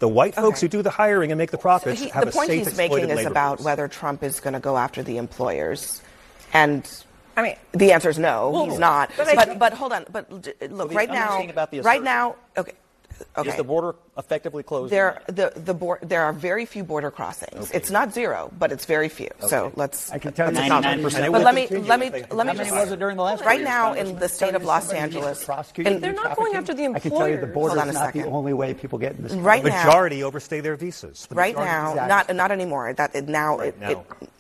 The white folks who do the hiring and make the profits have a safe, exploited labor The point he's making is about force. whether Trump is going to go after the employers. And I mean, the answer is no, he's not. But hold on. But look, right now, okay. Is the border effectively closed? There are very few border crossings. Okay. It's not zero, but it's very few. Okay. So let's. I can tell you 99%. But let me. How many was it during the last? Right now, in the state of Los Angeles, and they're not going after the employers. I can tell you the border is not the only way people get in this country. Right now, majority overstay their visas. Right now, not anymore.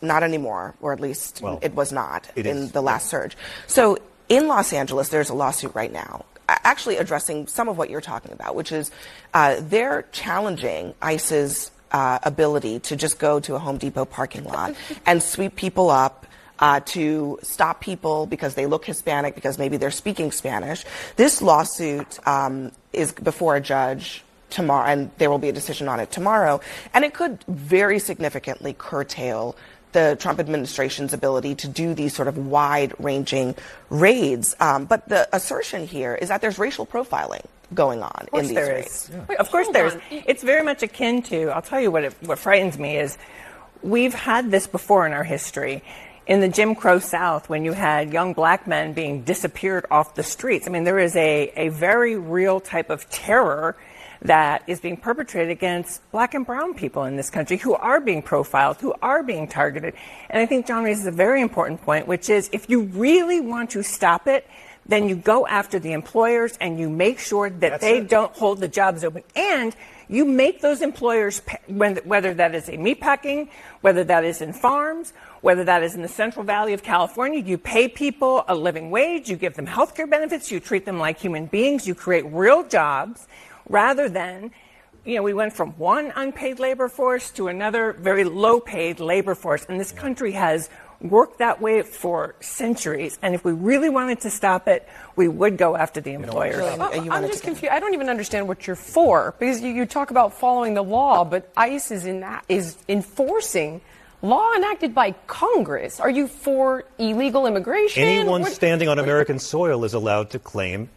Not anymore, or at least it was not in the last surge. So in Los Angeles, there's a lawsuit right now, actually addressing some of what you're talking about, which is they're challenging ICE's ability to just go to a Home Depot parking lot and sweep people up, to stop people because they look Hispanic, because maybe they're speaking Spanish. This lawsuit is before a judge tomorrow, and there will be a decision on it tomorrow, and it could very significantly curtail the Trump administration's ability to do these sort of wide-ranging raids. But the assertion here is that there's racial profiling going on in these raids. Yeah. Of course there is. It's very much akin to, I'll tell you what frightens me is we've had this before in our history. In the Jim Crow South, when you had young black men being disappeared off the streets, I mean, there is a very real type of terror that is being perpetrated against black and brown people in this country who are being profiled, who are being targeted. And I think John raises a very important point, which is if you really want to stop it, then you go after the employers and you make sure that they don't hold the jobs open. And you make those employers, whether that is a meatpacking, whether that is in farms, whether that is in the Central Valley of California, you pay people a living wage, you give them health care benefits, you treat them like human beings, you create real jobs. Rather than, we went from one unpaid labor force to another very low-paid labor force. And this country has worked that way for centuries. And if we really wanted to stop it, we would go after the employers. I'm just confused. I don't even understand what you're for. Because you talk about following the law, but ICE is enforcing law enacted by Congress. Are you for illegal immigration? Anyone standing on American soil is allowed to claim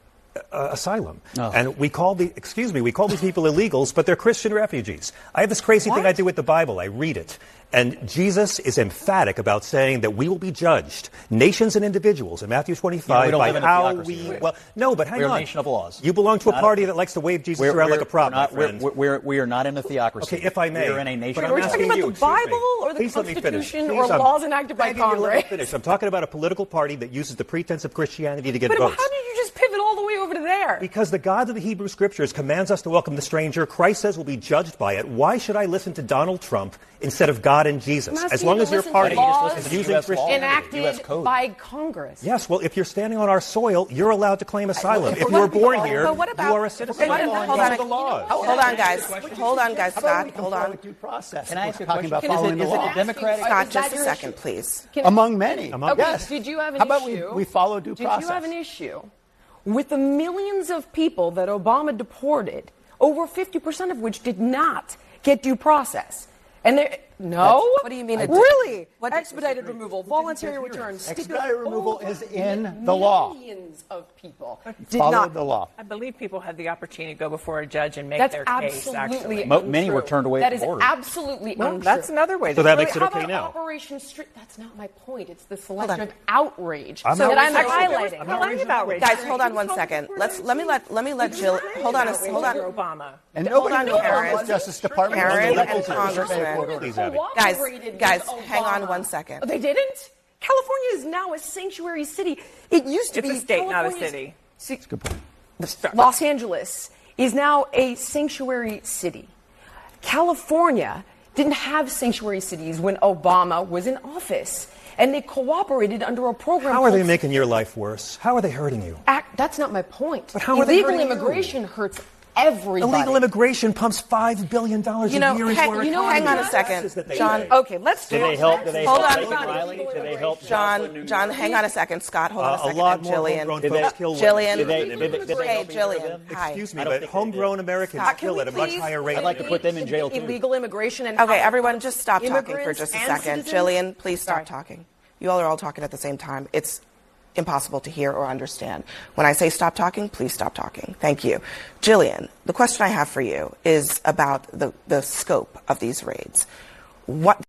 asylum. And we call these people illegals, but they're Christian refugees. I have this crazy thing I do with the Bible. I read it. And Jesus is emphatic about saying that we will be judged, nations and individuals, in Matthew 25, by how we... Well, no, but hang on. We're a nation of laws. You belong to a party that likes to wave Jesus around like a prop, my friend. We are not in a theocracy. Okay, if I may. We are in a nation. Are we talking about the Bible or the Constitution or laws enacted by Congress? I'm talking about a political party that uses the pretense of Christianity to get votes. But how did you just pivot all the way over to there? Because the God of the Hebrew Scriptures commands us to welcome the stranger. Christ says we'll be judged by it. Why should I listen to Donald Trump instead of God and Jesus? As long as your party is using Christianity. Enacted by Congress. Yes, well, if you're standing on our soil, you're allowed to claim asylum. If you were born here, you are a citizen. Hold on, guys. Scott, hold on. Due process. Can I ask you a question? Is it democratic? Scott, just a second, please. Among many. Yes. Did you have an issue? How about we follow due process? Did you have an issue with the millions of people that Obama deported, over 50% of which did not get due process? And no? What do you mean? Really? Expedited removal, voluntary return. Expedited removal is in the law. Millions of people Follow the law. I believe people had the opportunity to go before a judge and make their case, actually. Many were turned away at the border. That is absolutely untrue. That's another way. So that makes it okay now. Operation Street? That's not my point. It's the selection of outrage. I'm highlighting. Guys, hold on one second. Let me let Jill. Hold on. Obama. And hold on, Karen. Justice Department. Karen and Congressman. Guys, hang on one second. They didn't? California is now a sanctuary city. It used to be a state, not a city. That's a good point. Los Angeles is now a sanctuary city. California didn't have sanctuary cities when Obama was in office. And they cooperated under a program. How are they making your life worse? How are they hurting you? That's not my point. But how are they hurting Illegal immigration hurts everybody. Illegal immigration pumps $5 billion a year into our economy. Hang on a second, John. Okay, let's do it. Hold on. Did they help John, hang on a second. Scott, hold on a second. A lot more Jillian. homegrown folks kill Jillian. Hey, Jillian. Hi. Excuse me, but homegrown Americans kill at a much higher rate. I'd like to put them in jail, too. Illegal immigration and okay, everyone, just stop talking for just a second. Jillian, please stop talking. You all are all talking at the same time. It's impossible to hear or understand. When I say stop talking, please stop talking. Thank you. Jillian, the question I have for you is about the scope of these raids. What